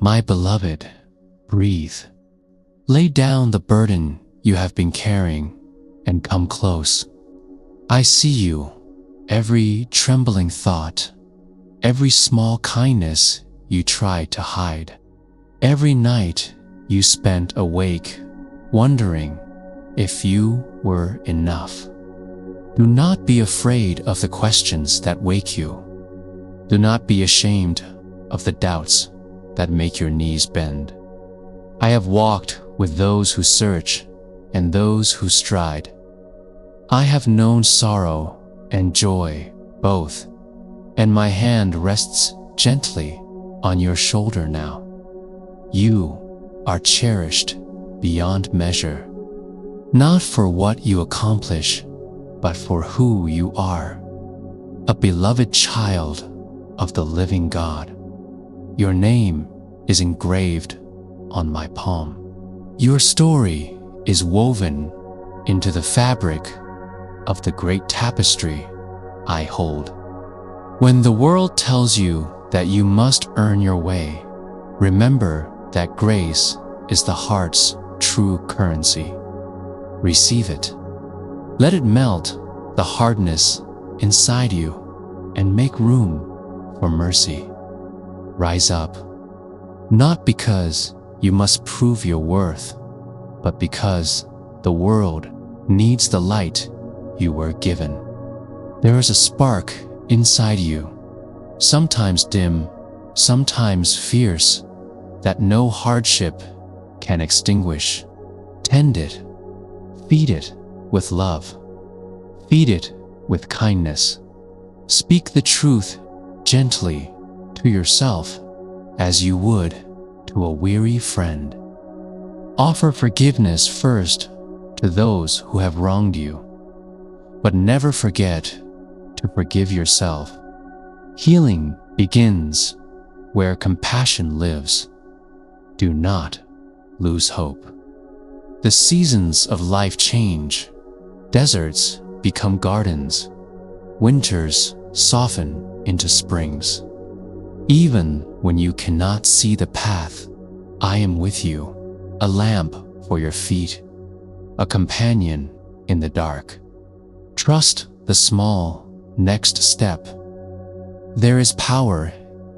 My beloved, breathe. Lay down the burden you have been carrying and come close. I see you, every trembling thought, every small kindness you tried to hide, every night you spent awake, wondering if you were enough. Do not be afraid of the questions that wake you. Do not be ashamed of the doubts that make your knees bend. I have walked with those who search and those who stride. I have known sorrow and joy both, and my hand rests gently on your shoulder now. You are cherished beyond measure, not for what you accomplish, but for who you are, a beloved child of the living God. Your name is engraved on my palm. Your story is woven into the fabric of the great tapestry I hold. When the world tells you that you must earn your way, remember that grace is the heart's true currency. Receive it. Let it melt the hardness inside you and make room for mercy. Rise up, not because you must prove your worth, but because the world needs the light you were given. There is a spark inside you, sometimes dim, sometimes fierce, that no hardship can extinguish. Tend it, feed it with love, feed it with kindness. Speak the truth gently to yourself as you would to a weary friend. Offer forgiveness first to those who have wronged you, but never forget to forgive yourself. Healing begins where compassion lives. Do not lose hope. The seasons of life change. Deserts become gardens. Winters soften into springs. Even when you cannot see the path, I am with you, a lamp for your feet, a companion in the dark. Trust the small next step. There is power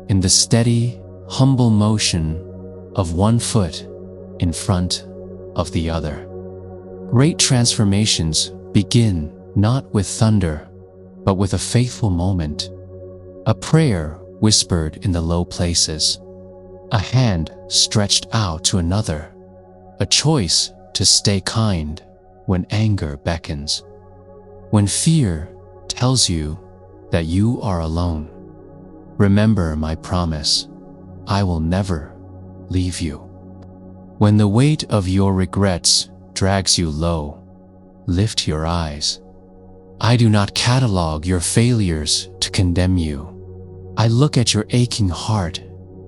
in the steady, humble motion of one foot in front of the other. Great transformations begin not with thunder, but with a faithful moment, a prayer whispered in the low places, a hand stretched out to another, a choice to stay kind when anger beckons. When fear tells you that you are alone, remember my promise, I will never leave you. When the weight of your regrets drags you low, lift your eyes. I do not catalog your failures to condemn you. I look at your aching heart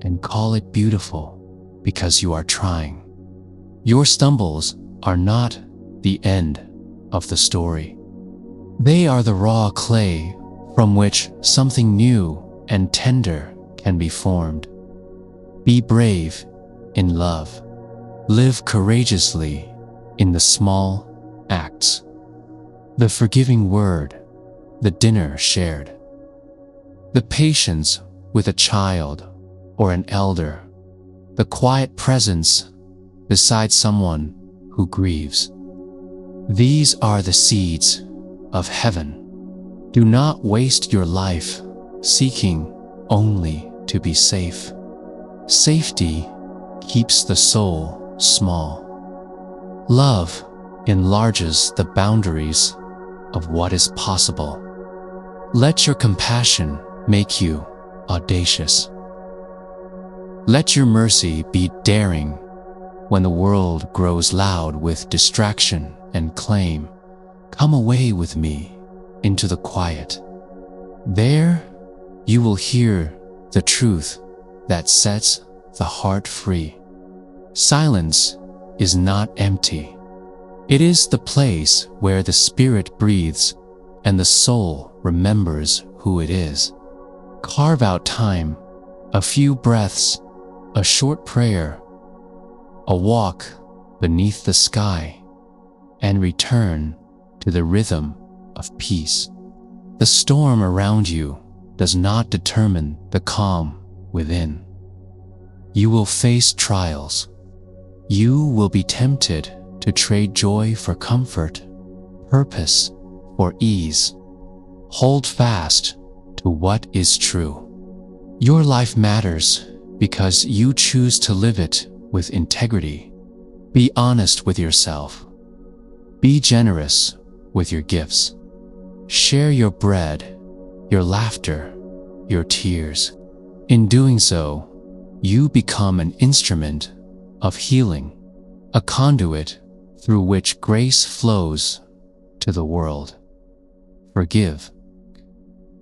and call it beautiful because you are trying. Your stumbles are not the end of the story. They are the raw clay from which something new and tender can be formed. Be brave in love. Live courageously in the small acts. The forgiving word, the dinner shared. The patience with a child or an elder. The quiet presence beside someone who grieves. These are the seeds of heaven. Do not waste your life seeking only to be safe. Safety keeps the soul small. Love enlarges the boundaries of what is possible. Let your compassion make you audacious. Let your mercy be daring when the world grows loud with distraction and claim. Come away with me into the quiet. There you will hear the truth that sets the heart free. Silence is not empty. It is the place where the spirit breathes and the soul remembers who it is. Carve out time, a few breaths, a short prayer, a walk beneath the sky, and return to the rhythm of peace. The storm around you does not determine the calm within. You will face trials. You will be tempted to trade joy for comfort, purpose for ease. Hold fast to what is true. Your life matters because you choose to live it with integrity. Be honest with yourself. Be generous with your gifts. Share your bread, your laughter, your tears. In doing so, you become an instrument of healing, a conduit through which grace flows to the world. Forgive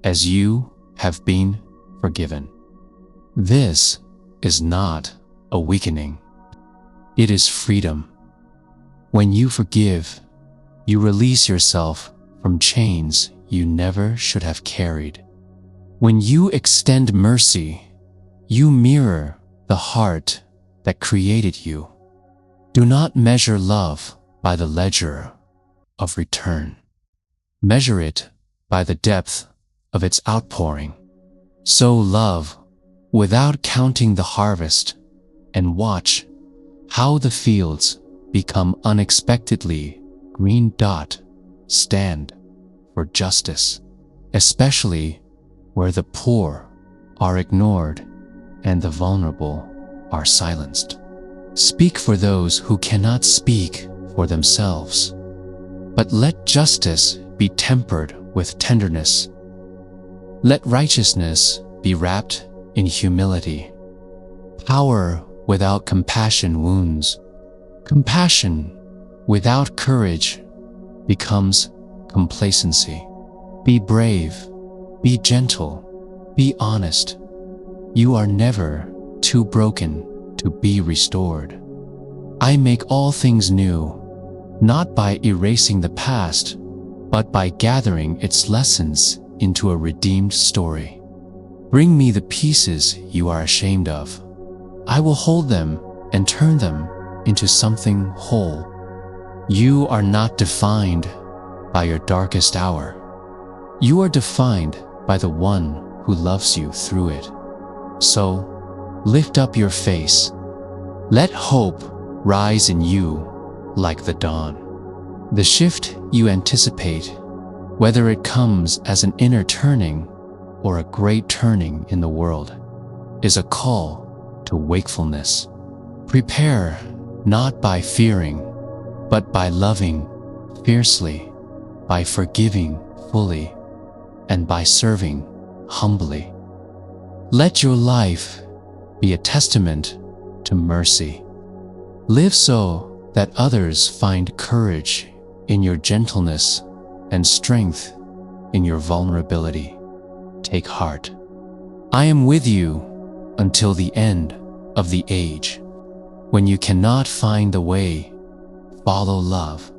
as you have been forgiven. This is not a weakening. It is freedom. When you forgive, you release yourself from chains you never should have carried. When you extend mercy, you mirror the heart that created you. Do not measure love by the ledger of return. Measure it by the depth of its outpouring. Sow love without counting the harvest, and watch how the fields become unexpectedly green. Stand for justice, especially where the poor are ignored and the vulnerable are silenced. Speak for those who cannot speak for themselves, but let justice be tempered with tenderness. Let righteousness be wrapped in humility. Power without compassion wounds. Compassion without courage becomes complacency. Be brave, be gentle, be honest. You are never too broken to be restored. I make all things new, not by erasing the past, but by gathering its lessons into a redeemed story. Bring me the pieces you are ashamed of. I will hold them and turn them into something whole. You are not defined by your darkest hour. You are defined by the one who loves you through it. So, lift up your face. Let hope rise in you like the dawn. The shift you anticipate, whether it comes as an inner turning or a great turning in the world, is a call to wakefulness. Prepare not by fearing, but by loving fiercely, by forgiving fully, and by serving humbly. Let your life be a testament to mercy. Live so that others find courage in your gentleness and strength in your vulnerability. Take heart. I am with you until the end of the age. When you cannot find the way, follow love.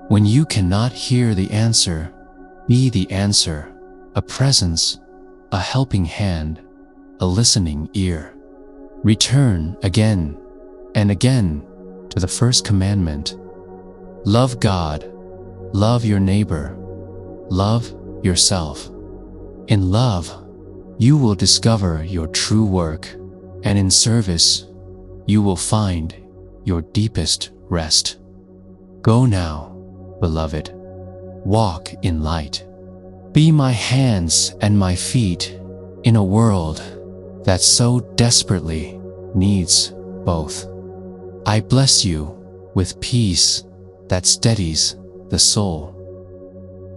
When you cannot hear the answer, be the answer, a presence, a helping hand, a listening ear. Return again and again to the first commandment. Love God, love your neighbor, love yourself. In love, you will discover your true work, and in service, you will find your deepest rest. Go now, beloved. Walk in light. Be my hands and my feet in a world that so desperately needs both. I bless you with peace that steadies the soul,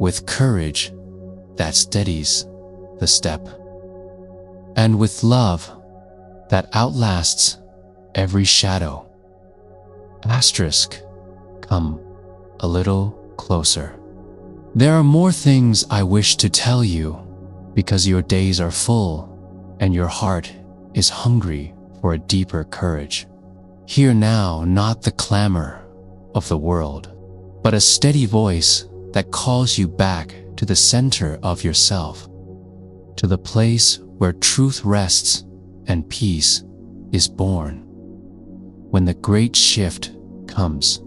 with courage that steadies the step, and with love that outlasts every shadow. Asterisk, come a little closer. There are more things I wish to tell you, because your days are full and your heart is hungry for a deeper courage. Hear now not the clamor of the world, but a steady voice that calls you back to the center of yourself, to the place where truth rests and peace is born. When the great shift comes,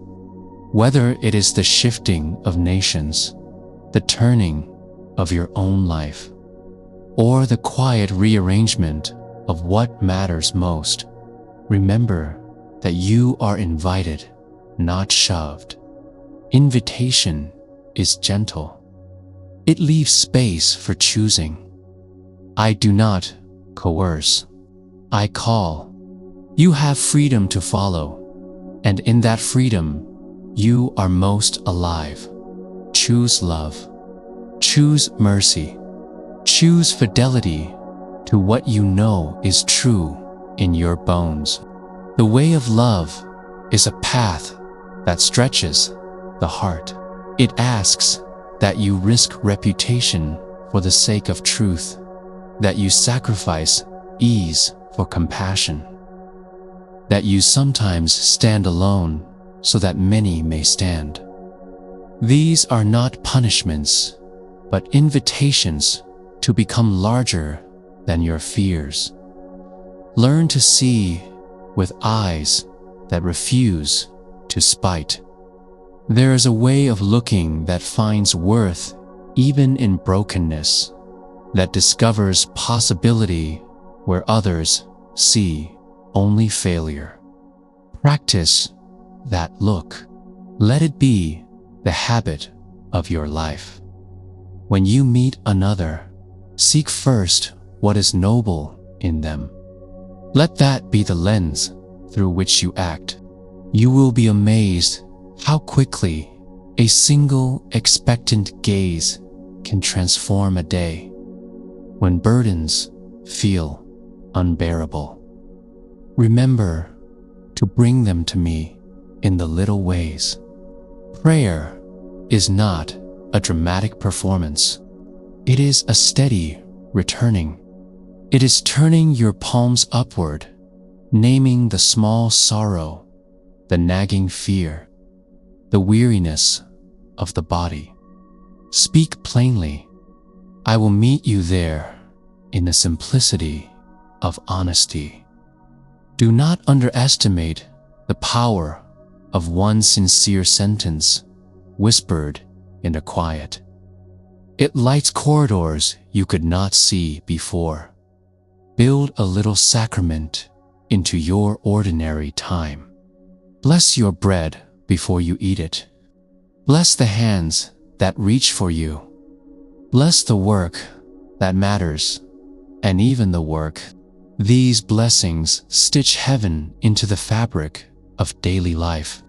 whether it is the shifting of nations, the turning of your own life, or the quiet rearrangement of what matters most, remember that you are invited, not shoved. Invitation is gentle. It leaves space for choosing. I do not coerce. I call. You have freedom to follow, and in that freedom, you are most alive. Choose love. Choose mercy. Choose fidelity to what you know is true in your bones. The way of love is a path that stretches the heart. It asks that you risk reputation for the sake of truth, that you sacrifice ease for compassion, that you sometimes stand alone so that many may stand. These are not punishments, but invitations to become larger than your fears. Learn to see with eyes that refuse to spite. There is a way of looking that finds worth even in brokenness, that discovers possibility where others see only failure. Practice that look. Let it be the habit of your life. When you meet another, seek first what is noble in them. Let that be the lens through which you act. You will be amazed how quickly a single expectant gaze can transform a day when burdens feel unbearable. Remember to bring them to me in the little ways. Prayer is not a dramatic performance. It is a steady returning. It is turning your palms upward, naming the small sorrow, the nagging fear, the weariness of the body. Speak plainly. I will meet you there in the simplicity of honesty. Do not underestimate the power of one sincere sentence whispered in the quiet. It lights corridors you could not see before. Build a little sacrament into your ordinary time. Bless your bread before you eat it. Bless the hands that reach for you. Bless the work that matters, and even the work. These blessings stitch heaven into the fabric of daily life.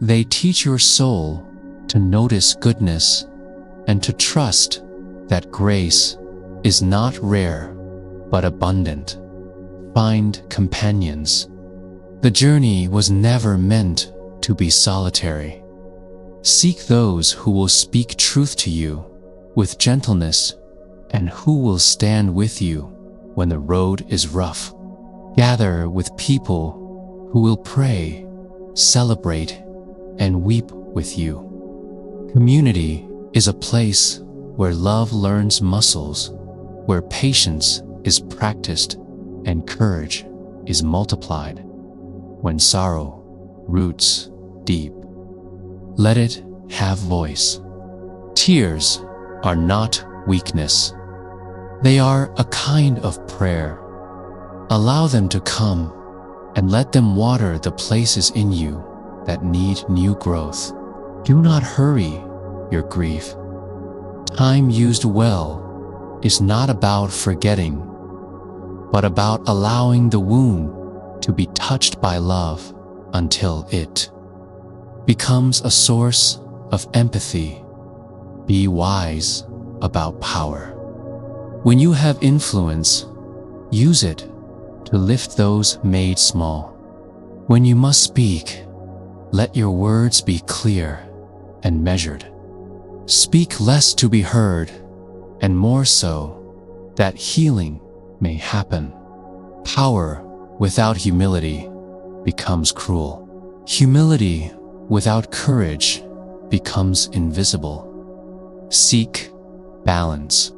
They teach your soul to notice goodness and to trust that grace is not rare but abundant. Find companions. The journey was never meant to be solitary. Seek those who will speak truth to you with gentleness and who will stand with you when the road is rough. Gather with people who will pray, celebrate, and weep with you. Community is a place where love learns muscles, where patience is practiced and courage is multiplied. When sorrow roots deep, let it have voice. Tears are not weakness. They are a kind of prayer. Allow them to come and let them water the places in you that need new growth. Do not hurry your grief. Time used well is not about forgetting, but about allowing the wound to be touched by love until it becomes a source of empathy. Be wise about power. When you have influence, use it to lift those made small. When you must speak, let your words be clear and measured. Speak less to be heard, and more so that healing may happen. Power without humility becomes cruel. Humility without courage becomes invisible. Seek balance.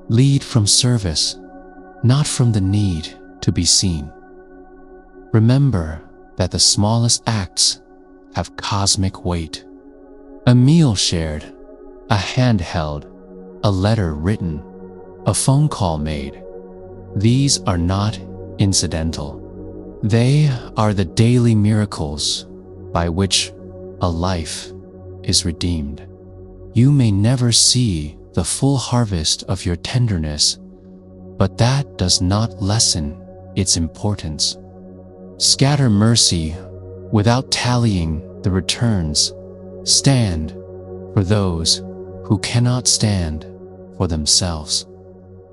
Lead from service, not from the need to be seen. Remember that the smallest acts have cosmic weight. A meal shared, a hand held, a letter written, a phone call made. These are not incidental. They are the daily miracles by which a life is redeemed. You may never see the full harvest of your tenderness, but that does not lessen its importance. Scatter mercy without tallying the returns. Stand for those who cannot stand for themselves.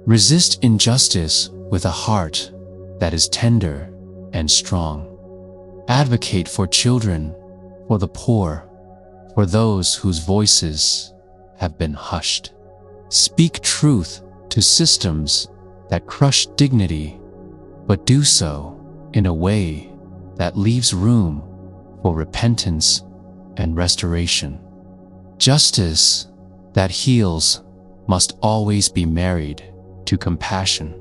Resist injustice with a heart that is tender and strong. Advocate for children, for the poor, for those whose voices have been hushed. Speak truth to systems that crush dignity, but do so in a way that leaves room for repentance and restoration. Justice that heals must always be married to compassion.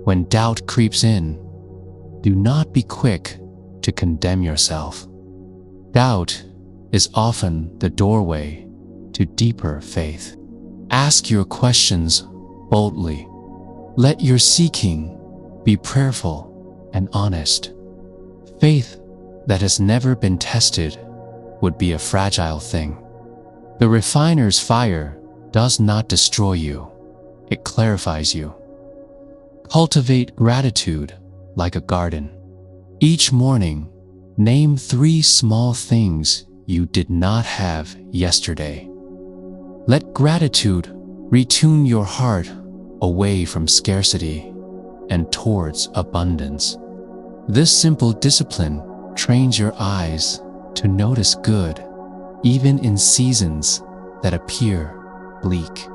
When doubt creeps in, do not be quick to condemn yourself. Doubt is often the doorway to deeper faith. Ask your questions boldly. Let your seeking be prayerful and honest. Faith that has never been tested would be a fragile thing. The refiner's fire does not destroy you, it clarifies you. Cultivate gratitude like a garden. Each morning, name 3 small things you did not have yesterday. Let gratitude retune your heart away from scarcity and towards abundance. This simple discipline trains your eyes to notice good, even in seasons that appear bleak.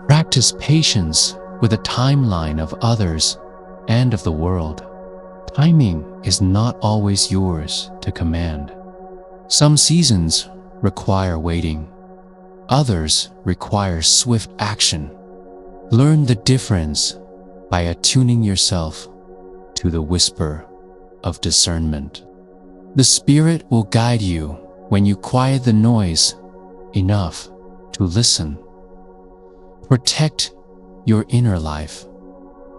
Practice patience with a timeline of others and of the world. Timing is not always yours to command. Some seasons require waiting. Others require swift action. Learn the difference by attuning yourself to the whisper of discernment. The Spirit will guide you when you quiet the noise enough to listen. Protect your inner life.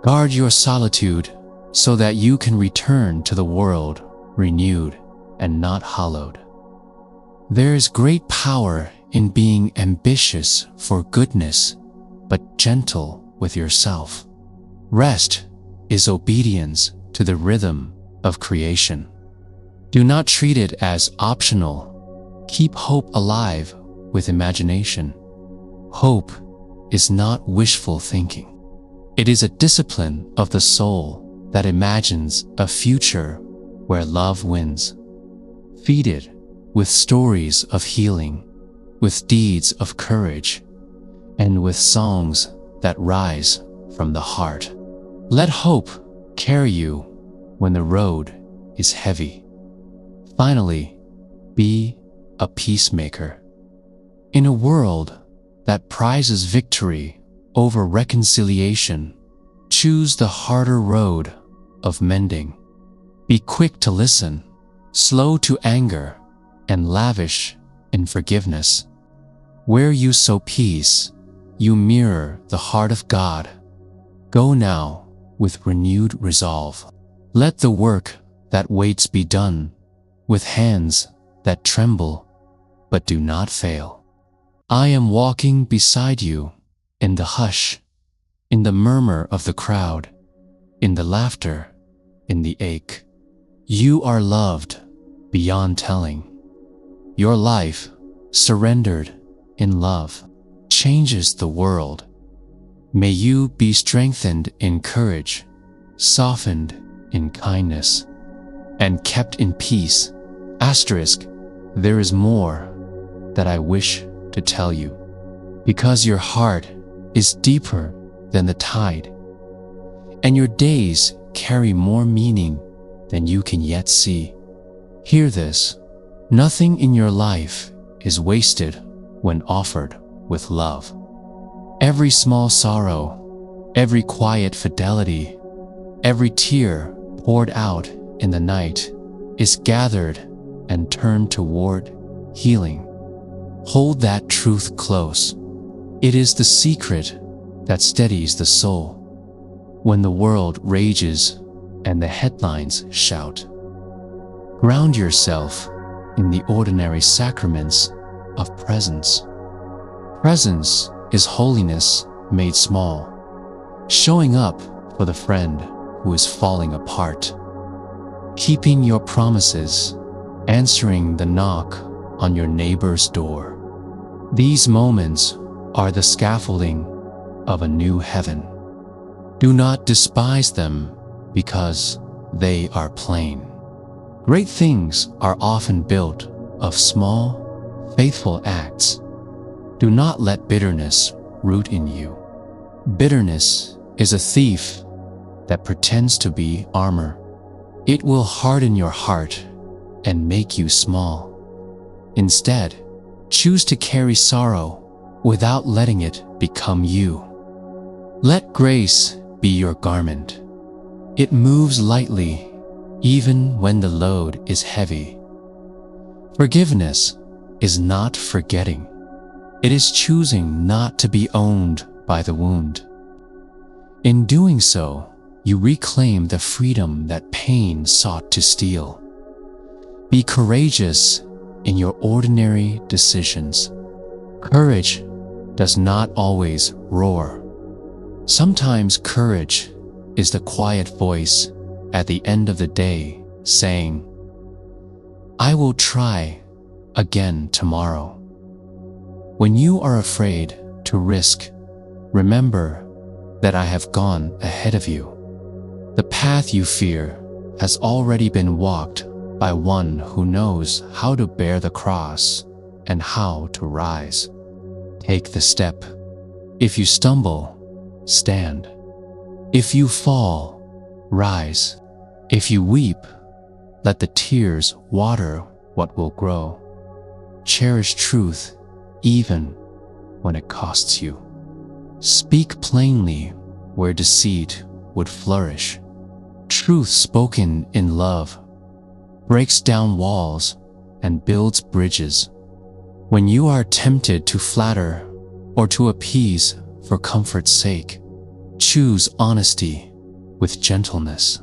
Guard your solitude so that you can return to the world renewed and not hollowed. There is great power in being ambitious for goodness, but gentle with yourself. Rest is obedience to the rhythm of creation. Do not treat it as optional. Keep hope alive with imagination. Hope is not wishful thinking. It is a discipline of the soul that imagines a future where love wins. Feed it with stories of healing, with deeds of courage, and with songs that rise from the heart. Let hope carry you when the road is heavy. Finally, be a peacemaker. In a world that prizes victory over reconciliation, choose the harder road of mending. Be quick to listen, slow to anger, and lavish in forgiveness. Where you sow peace, you mirror the heart of God. Go now with renewed resolve. Let the work that waits be done, with hands that tremble but do not fail. I am walking beside you in the hush, in the murmur of the crowd, in the laughter, in the ache. You are loved beyond telling. Your life, surrendered in love, changes the world. May you be strengthened in courage, softened in kindness, and kept in peace. Asterisk, there is more that I wish to tell you, because your heart is deeper than the tide, and your days carry more meaning than you can yet see. Hear this: nothing in your life is wasted when offered with love. Every small sorrow, every quiet fidelity, every tear poured out in the night is gathered and turned toward healing. Hold that truth close. It is the secret that steadies the soul when the world rages and the headlines shout. Ground yourself in the ordinary sacraments of presence. Presence is holiness made small, showing up for the friend who is falling apart, keeping your promises, answering the knock on your neighbor's door. These moments are the scaffolding of a new heaven. Do not despise them because they are plain. Great things are often built of small, faithful acts. Do not let bitterness root in you. Bitterness is a thief that pretends to be armor. It will harden your heart and make you small. Instead, choose to carry sorrow without letting it become you. Let grace be your garment. It moves lightly even when the load is heavy. Forgiveness is not forgetting. It is choosing not to be owned by the wound. In doing so, you reclaim the freedom that pain sought to steal. Be courageous in your ordinary decisions. Courage does not always roar. Sometimes courage is the quiet voice at the end of the day saying, "I will try again tomorrow." When you are afraid to risk, remember that I have gone ahead of you. The path you fear has already been walked by one who knows how to bear the cross and how to rise. Take the step. If you stumble, stand. If you fall, rise. If you weep, let the tears water what will grow. Cherish truth even when it costs you. Speak plainly where deceit would flourish. Truth spoken in love breaks down walls and builds bridges. When you are tempted to flatter or to appease for comfort's sake, choose honesty with gentleness.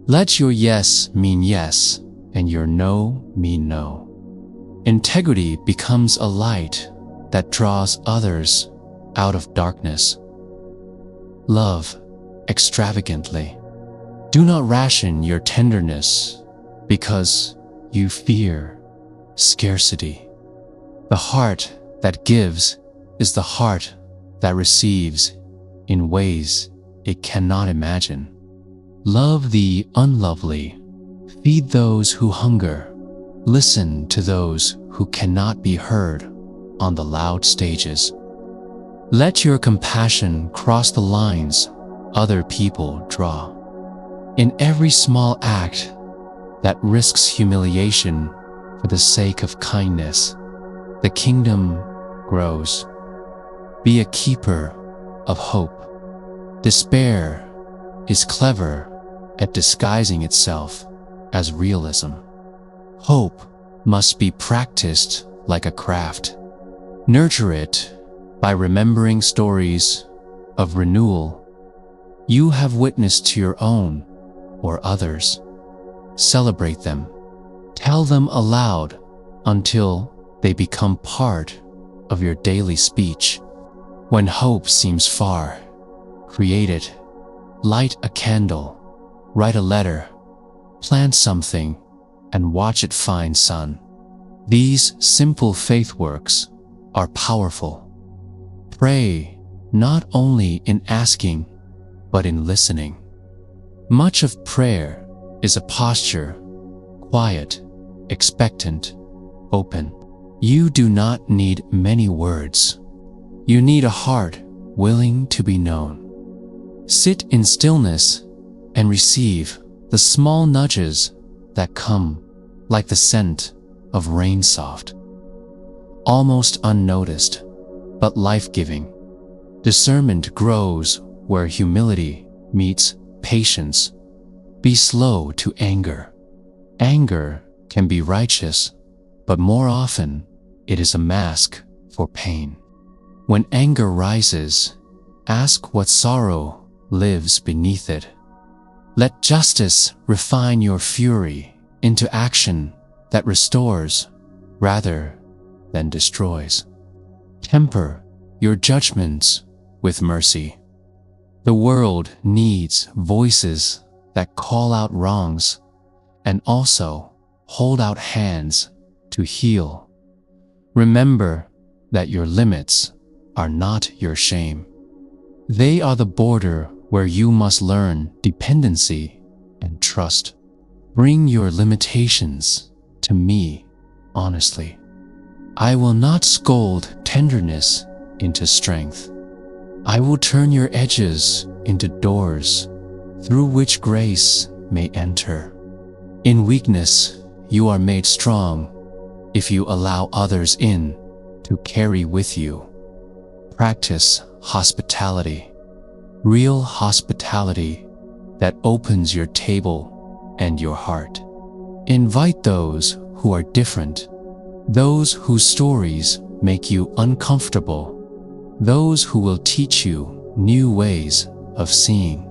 Let your yes mean yes and your no mean no. Integrity becomes a light that draws others out of darkness. Love extravagantly. Do not ration your tenderness because you fear scarcity. The heart that gives is the heart that receives in ways it cannot imagine. Love the unlovely. Feed those who hunger. Listen to those who cannot be heard on the loud stages. Let your compassion cross the lines other people draw. In every small act that risks humiliation for the sake of kindness, the kingdom grows. Be a keeper of hope. Despair is clever at disguising itself as realism. Hope must be practiced like a craft. Nurture it by remembering stories of renewal you have witnessed to your own or others. Celebrate them. Tell them aloud until they become part of your daily speech. When hope seems far, create it. Light a candle, write a letter, plant something, and watch it find sun. These simple faith works are powerful. Pray not only in asking, but in listening. Much of prayer is a posture, quiet, expectant, open. You do not need many words. You need a heart willing to be known. Sit in stillness and receive the small nudges that come like the scent of rain soft. Almost unnoticed, but life-giving. Discernment grows where humility meets patience. Be slow to anger. Anger can be righteous, but more often it is a mask for pain. When anger rises, ask what sorrow lives beneath it. Let justice refine your fury into action that restores rather than destroys. Temper your judgments with mercy. The world needs voices that call out wrongs and also hold out hands to heal. Remember that your limits are not your shame. They are the border where you must learn dependency and trust. Bring your limitations to me honestly. I will not scold tenderness into strength. I will turn your edges into doors through which grace may enter. In weakness, you are made strong if you allow others in to carry with you. Practice hospitality, real hospitality that opens your table and your heart. Invite those who are different, those whose stories make you uncomfortable, those who will teach you new ways of seeing.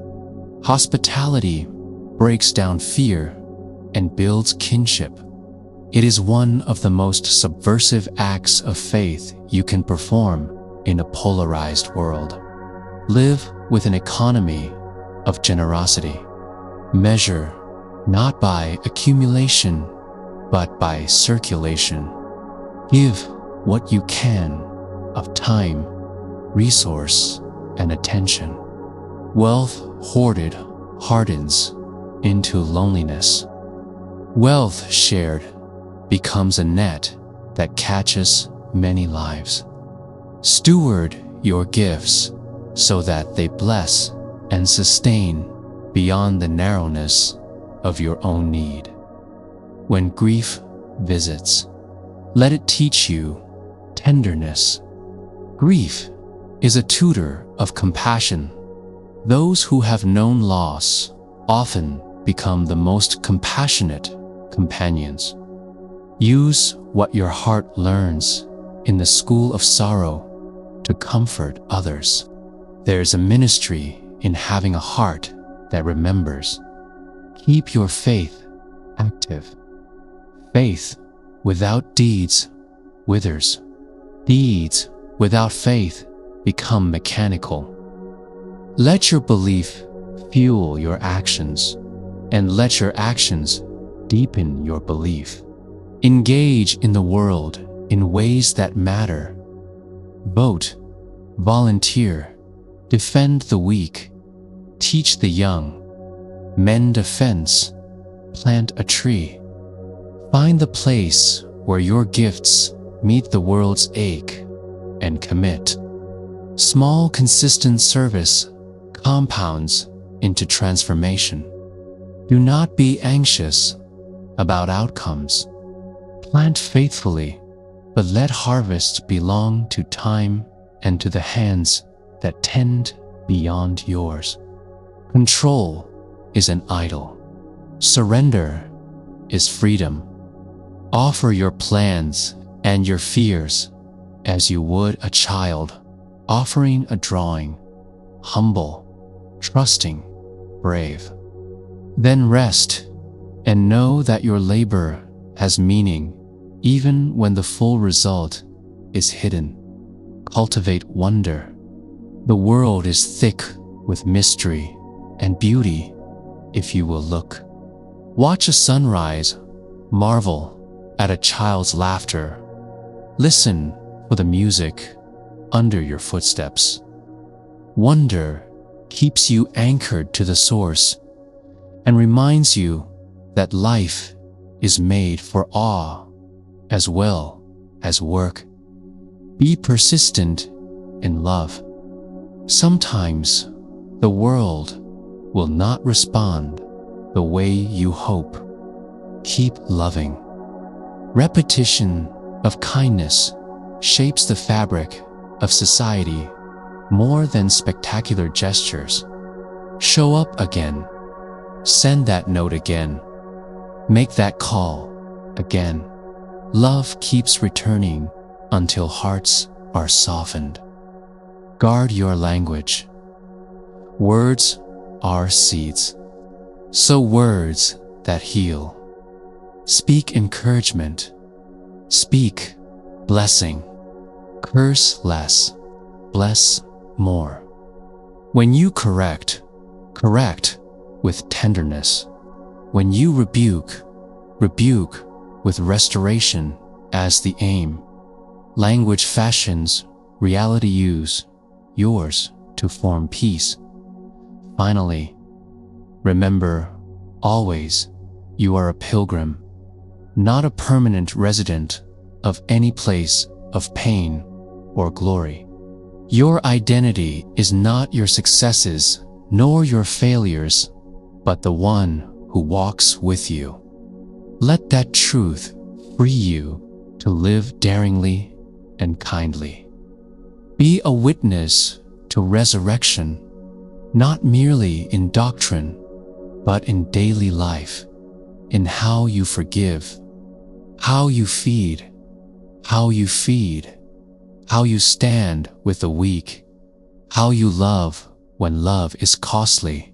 Hospitality breaks down fear and builds kinship. It is one of the most subversive acts of faith you can perform in a polarized world. Live with an economy of generosity. Measure not by accumulation, but by circulation. Give what you can of time, resource, and attention. Wealth hoarded hardens into loneliness. Wealth shared becomes a net that catches many lives. Steward your gifts so that they bless and sustain beyond the narrowness of your own need. When grief visits, let it teach you tenderness. Grief is a tutor of compassion. Those who have known loss often become the most compassionate companions. Use what your heart learns in the school of sorrow to comfort others. There is a ministry in having a heart that remembers. Keep your faith active. Faith without deeds withers. Deeds without faith become mechanical. Let your belief fuel your actions, and let your actions deepen your belief. Engage in the world in ways that matter. Vote, volunteer, defend the weak, teach the young, mend a fence, plant a tree. Find the place where your gifts meet the world's ache and commit. Small, consistent service compounds into transformation. Do not be anxious about outcomes. Plant faithfully, but let harvests belong to time and to the hands that tend beyond yours. Control is an idol. Surrender is freedom. Offer your plans and your fears as you would a child offering a drawing, humble, trusting, brave. Then rest and know that your labor has meaning even when the full result is hidden. Cultivate wonder. The world is thick with mystery and beauty if you will look. Watch a sunrise, marvel at a child's laughter. Listen for the music under your footsteps. Wonder keeps you anchored to the source and reminds you that life is made for awe as well as work. Be persistent in love. Sometimes the world will not respond the way you hope. Keep loving. Repetition of kindness shapes the fabric of society more than spectacular gestures. Show up again. Send that note again. Make that call again. Love keeps returning until hearts are softened. Guard your language. Words are seeds. Sow words that heal. Speak encouragement. Speak blessing. Curse less. Bless more. When you correct, correct with tenderness. When you rebuke, rebuke with restoration as the aim. Language fashions, reality use, yours to form peace. Finally, remember always you are a pilgrim, not a permanent resident of any place of pain or glory. Your identity is not your successes nor your failures, but the one who walks with you. Let that truth free you to live daringly and kindly. Be a witness to resurrection, not merely in doctrine, but in daily life, in how you forgive, how you feed, how you stand with the weak, how you love when love is costly.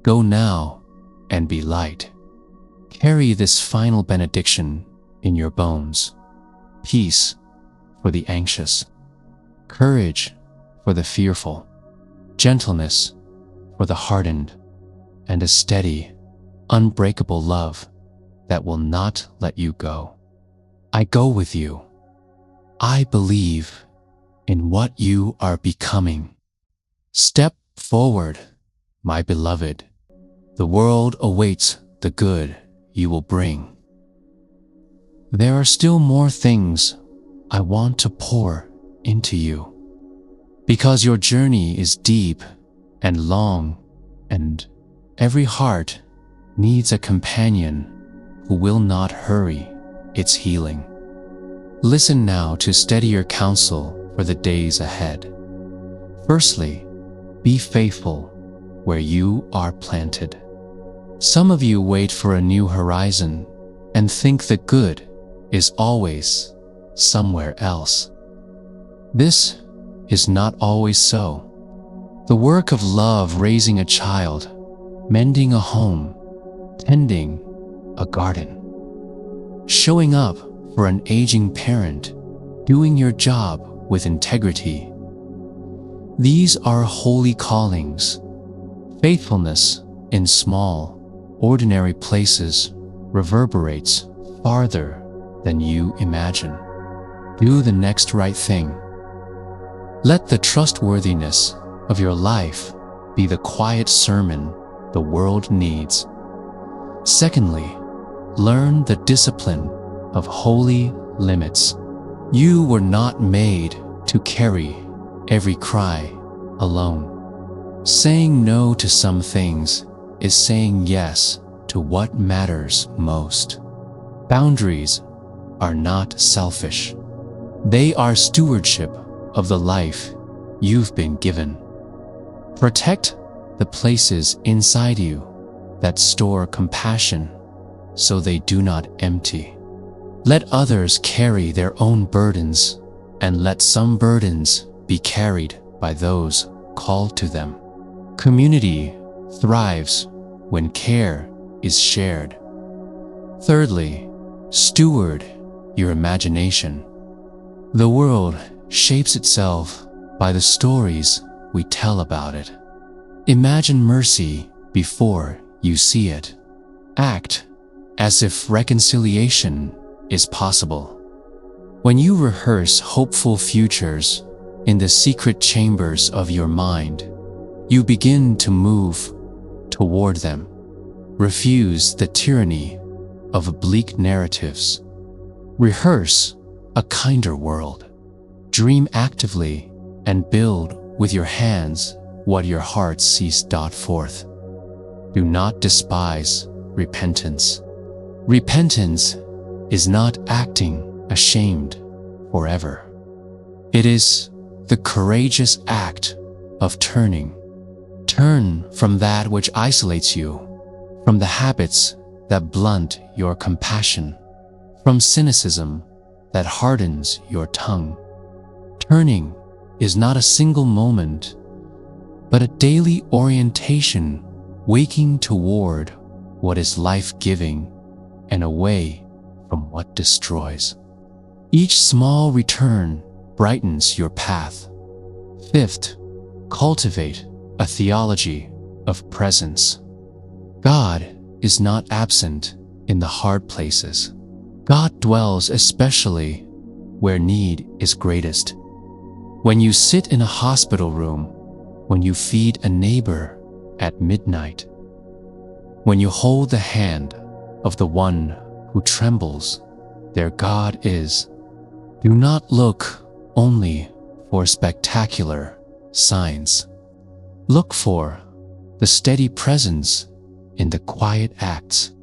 Go now and be light. Carry this final benediction in your bones. Peace for the anxious, courage for the fearful, gentleness for the hardened, and a steady, unbreakable love that will not let you go. I go with you. I believe in what you are becoming. Step forward, my beloved. The world awaits the good you will bring. There are still more things I want to pour into you, because your journey is deep and long, and every heart needs a companion who will not hurry its healing. Listen now to steadier counsel for the days ahead. Firstly, be faithful where you are planted. Some of you wait for a new horizon and think the good is always somewhere else. This is not always so. The work of love, raising a child, mending a home, tending a garden, showing up for an aging parent, doing your job with integrity. These are holy callings. Faithfulness in small, ordinary places reverberates farther than you imagine. Do the next right thing. Let the trustworthiness of your life be the quiet sermon the world needs. Secondly, learn the discipline of holy limits. You were not made to carry every cry alone. Saying no to some things is saying yes to what matters most. Boundaries are not selfish. They are stewardship of the life you've been given. Protect the places inside you that store compassion so they do not empty. Let others carry their own burdens, and let some burdens be carried by those called to them. Community thrives when care is shared. Thirdly, steward your imagination. The world shapes itself by the stories we tell about it. Imagine mercy before you see it. Act as if reconciliation is possible. When you rehearse hopeful futures in the secret chambers of your mind, you begin to move toward them. Refuse the tyranny of bleak narratives. Rehearse a kinder world. Dream actively and build with your hands what your heart sees forth. Do not despise repentance. Repentance is not acting ashamed forever. It is the courageous act of turning. Turn from that which isolates you, from the habits that blunt your compassion, from cynicism that hardens your tongue. Turning is not a single moment, but a daily orientation, waking toward what is life-giving and away from what destroys. Each small return brightens your path. Fifth, cultivate a theology of presence. God is not absent in the hard places. God dwells especially where need is greatest. When you sit in a hospital room, when you feed a neighbor at midnight, when you hold the hand of the one who trembles, there God is. Do not look only for spectacular signs. Look for the steady presence in the quiet acts.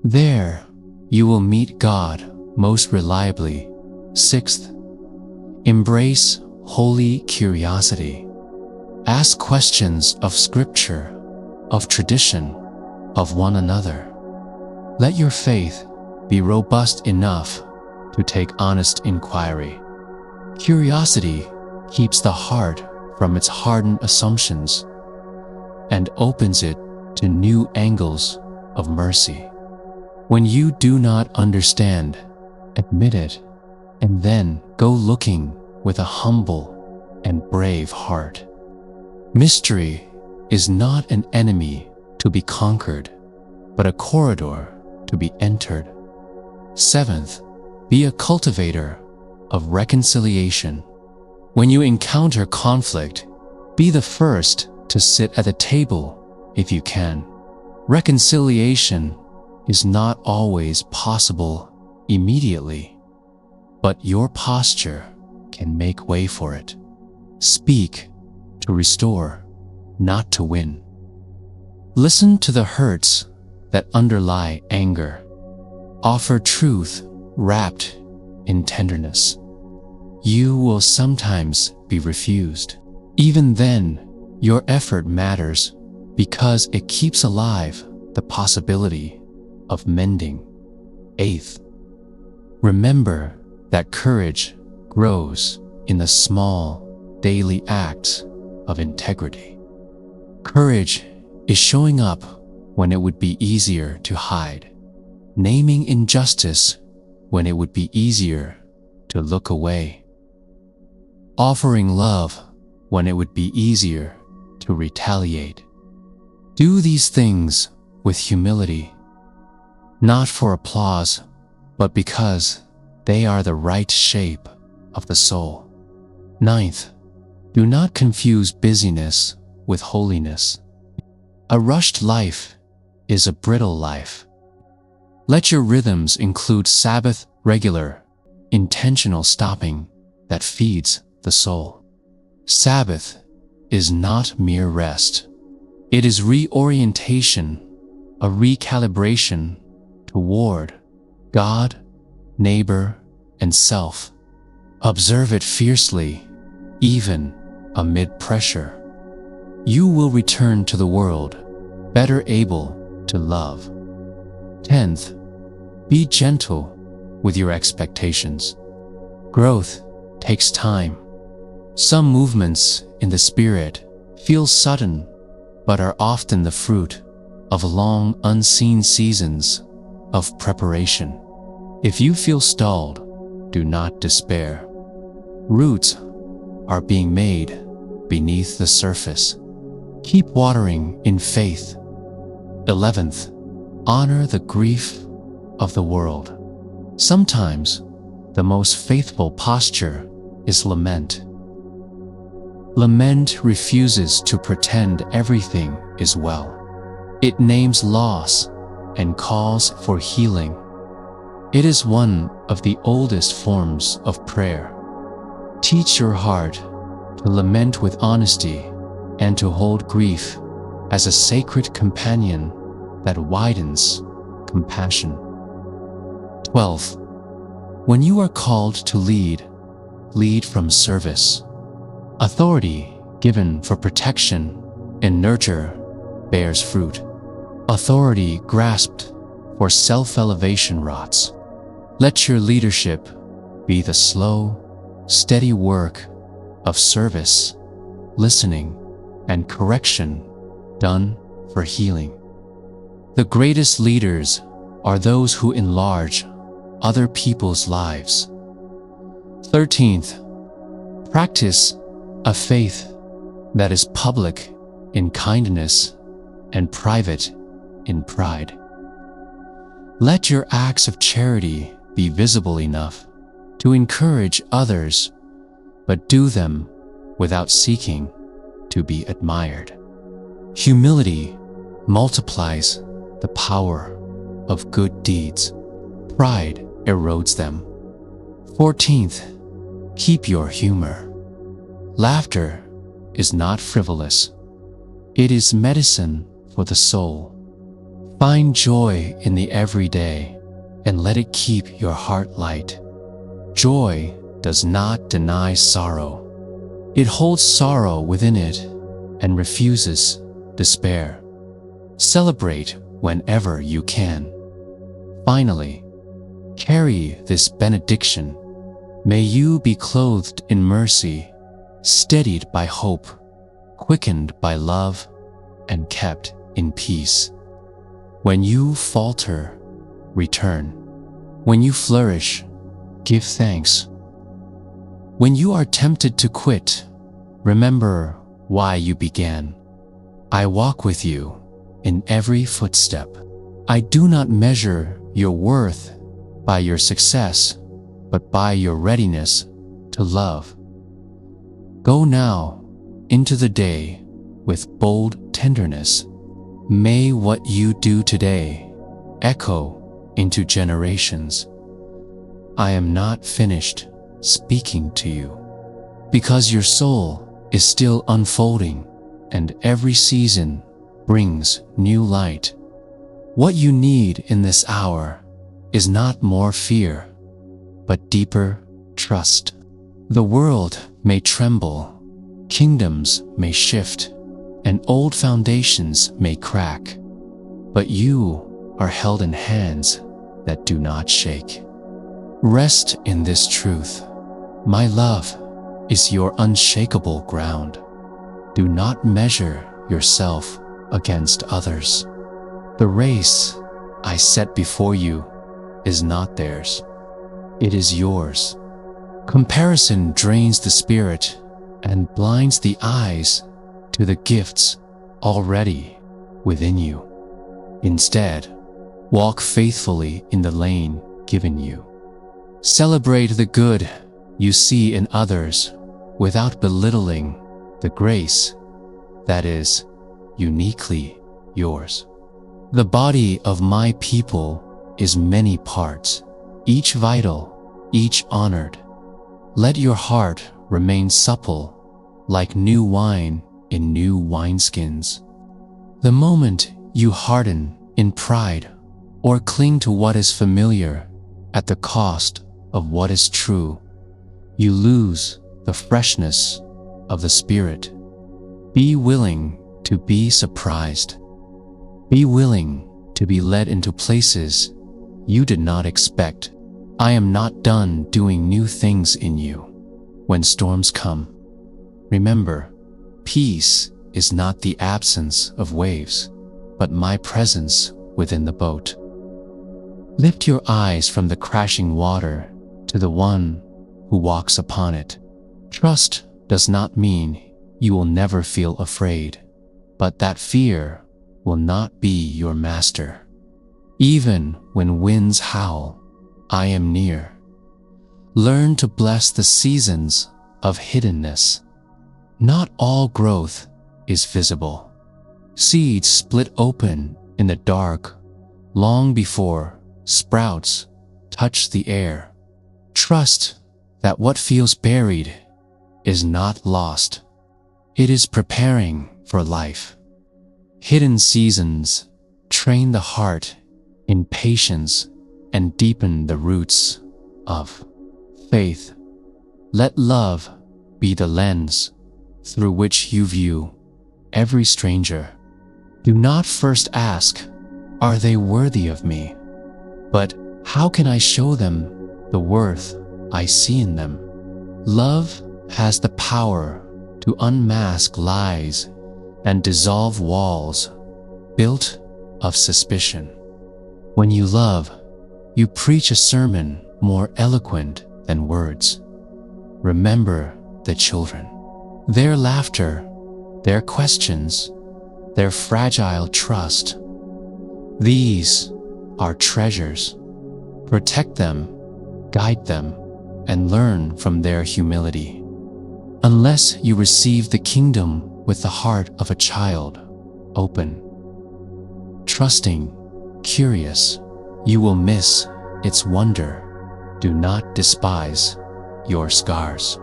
There you will meet God most reliably. Sixth, embrace holy curiosity. Ask questions of Scripture, of tradition, of one another. Let your faith be robust enough to take honest inquiry. Curiosity keeps the heart from its hardened assumptions and opens it to new angles of mercy. When you do not understand, admit it, and then go looking with a humble and brave heart. Mystery is not an enemy to be conquered, but a corridor to be entered. Seventh, be a cultivator of reconciliation. When you encounter conflict, be the first to sit at the table if you can. Reconciliation is not always possible immediately, but your posture can make way for it. Speak to restore, not to win. Listen to the hurts that underlie anger. Offer truth wrapped in tenderness. You will sometimes be refused. Even then, your effort matters because it keeps alive the possibility of mending. Eighth, remember that courage grows in the small, daily acts of integrity. Courage is showing up when it would be easier to hide, naming injustice when it would be easier to look away, offering love when it would be easier to retaliate. Do these things with humility, not for applause, but because they are the right shape of the soul. Ninth, do not confuse busyness with holiness. A rushed life is a brittle life. Let your rhythms include Sabbath, regular, intentional stopping that feeds the soul. Sabbath is not mere rest. It is reorientation, a recalibration toward God, neighbor, and self. Observe it fiercely, even amid pressure. You will return to the world better able to love. 10th, be gentle with your expectations. Growth takes time. Some movements in the spirit feel sudden, but are often the fruit of long unseen seasons of preparation. If you feel stalled, do not despair. Roots are being made beneath the surface. Keep watering in faith. 11th, honor the grief of the world. Sometimes the most faithful posture is lament. Lament refuses to pretend everything is well. It names loss and calls for healing. It is one of the oldest forms of prayer. Teach your heart to lament with honesty and to hold grief as a sacred companion that widens compassion. 12. When you are called to lead, lead from service. Authority given for protection and nurture bears fruit. Authority grasped for self-elevation rots. Let your leadership be the slow, steady work of service, listening, and correction done for healing. The greatest leaders are those who enlarge other people's lives. 13th, practice a faith that is public in kindness and private in pride. Let your acts of charity be visible enough to encourage others, but do them without seeking to be admired. Humility multiplies the power of good deeds. Pride erodes them. 14th, keep your humor. Laughter is not frivolous. It is medicine for the soul. Find joy in the everyday and let it keep your heart light. Joy does not deny sorrow. It holds sorrow within it and refuses despair. Celebrate whenever you can. Finally, carry this benediction. May you be clothed in mercy, steadied by hope, quickened by love, and kept in peace. When you falter, return. When you flourish, give thanks. When you are tempted to quit, remember why you began. I walk with you in every footstep. I do not measure your worth by your success, but by your readiness to love. Go now into the day with bold tenderness. May what you do today echo into generations. I am not finished speaking to you, because your soul is still unfolding, and every season brings new light. What you need in this hour is not more fear, but deeper trust. The world may tremble, kingdoms may shift, and old foundations may crack, but you are held in hands that do not shake. Rest in this truth. My love is your unshakable ground. Do not measure yourself against others. The race I set before you is not theirs. It is yours. Comparison drains the spirit and blinds the eyes to the gifts already within you. Instead, walk faithfully in the lane given you. Celebrate the good you see in others without belittling the grace that is uniquely yours. The body of my people is many parts, each vital, each honored. Let your heart remain supple like new wine in new wineskins. The moment you harden in pride or cling to what is familiar at the cost of what is true, you lose the freshness of the spirit. Be willing to be surprised. Be willing to be led into places you did not expect. I am not done doing new things in you. When storms come, remember, peace is not the absence of waves, but my presence within the boat. Lift your eyes from the crashing water to the one who walks upon it. Trust does not mean you will never feel afraid, but that fear will not be your master. Even when winds howl, I am near. Learn to bless the seasons of hiddenness. Not all growth is visible. Seeds split open in the dark long before sprouts touch the air. Trust that what feels buried is not lost. It is preparing for life. Hidden seasons train the heart in patience and deepen the roots of faith. Let love be the lens through which you view every stranger. Do not first ask Are they worthy of me? But how can I show them the worth I see in them? Love has the power to unmask lies and dissolve walls built of suspicion. When you love, you preach a sermon more eloquent than words. Remember the children. Their laughter, their questions, their fragile trust. These are treasures. Protect them, guide them, and learn from their humility. Unless you receive the kingdom with the heart of a child, open, trusting, curious, you will miss its wonder. Do not despise your scars.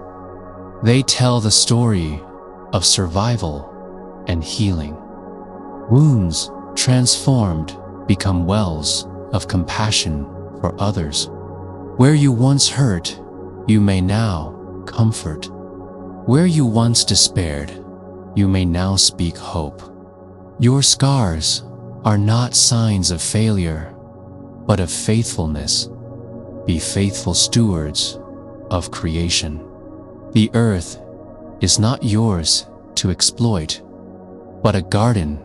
They tell the story of survival and healing. Wounds transformed become wells of compassion for others. Where you once hurt, you may now comfort. Where you once despaired, you may now speak hope. Your scars are not signs of failure, but of faithfulness. Be faithful stewards of creation. The earth is not yours to exploit, but a garden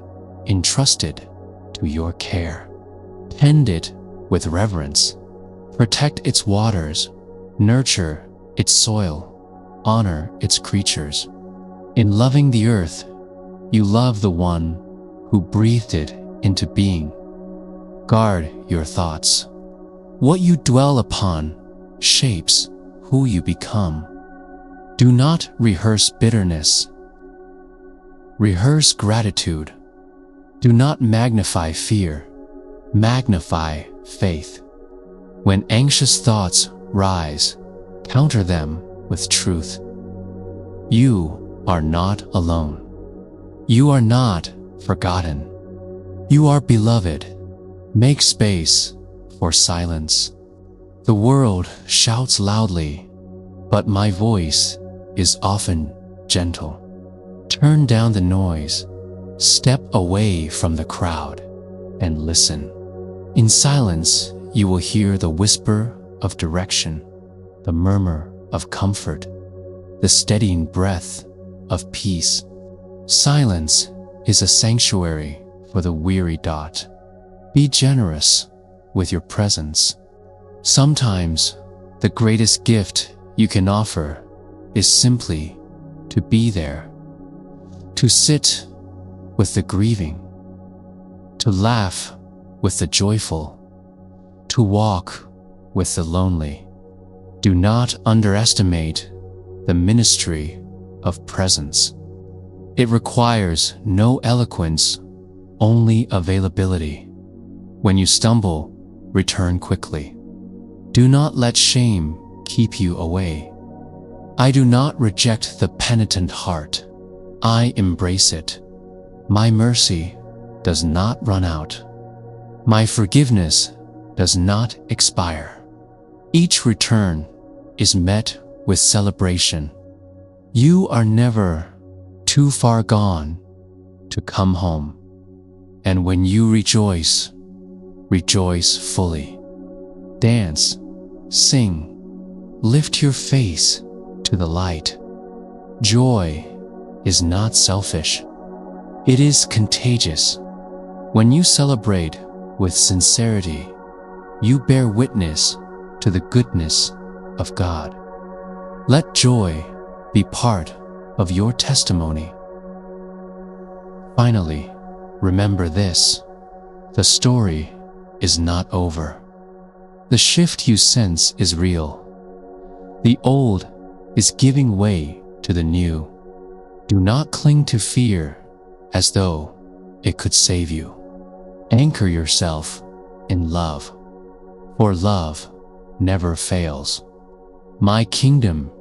entrusted to your care. Tend it with reverence. Protect its waters, nurture its soil, honor its creatures. In loving the earth, you love the one who breathed it into being. Guard your thoughts. What you dwell upon shapes who you become. Do not rehearse bitterness. Rehearse gratitude. Do not magnify fear. Magnify faith. When anxious thoughts rise, counter them with truth. You are not alone. You are not forgotten. You are beloved. Make space for silence. The world shouts loudly, but my voice is often gentle. Turn down the noise, step away from the crowd, and listen. In silence, you will hear the whisper of direction, the murmur of comfort, the steadying breath of peace. Silence is a sanctuary for the weary dot. Be generous with your presence. Sometimes the greatest gift you can offer is simply to be there, to sit with the grieving, to laugh with the joyful, to walk with the lonely. Do not underestimate the ministry of presence. It requires no eloquence, only availability. When you stumble, return quickly. Do not let shame keep you away. I do not reject the penitent heart. I embrace it. My mercy does not run out. My forgiveness does not expire. Each return is met with celebration. You are never too far gone to come home. And when you rejoice, rejoice fully. Dance, sing, lift your face to the light. Joy is not selfish. It is contagious. When you celebrate with sincerity, you bear witness to the goodness of God. Let joy be part of your testimony. Finally, remember this: the story is not over. The shift you sense is real. The old is giving way to the new. Do not cling to fear as though it could save you. Anchor yourself in love, for love never fails. My kingdom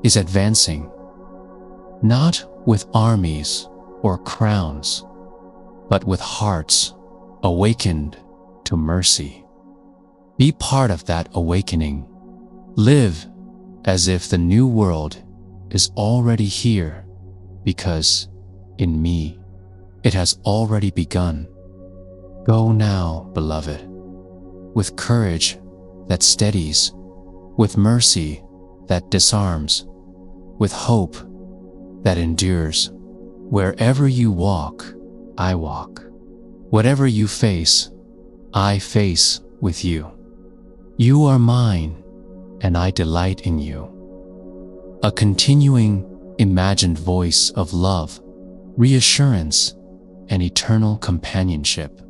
is advancing, not with armies or crowns, but with hearts awakened to mercy. Be part of that awakening. Live as if the new world is already here, because in me it has already begun. Go now, beloved, with courage that steadies, with mercy that disarms, with hope that endures. Wherever you walk, I walk. Whatever you face, I face with you. You are mine, and I delight in you. A continuing, imagined voice of love, reassurance, and eternal companionship.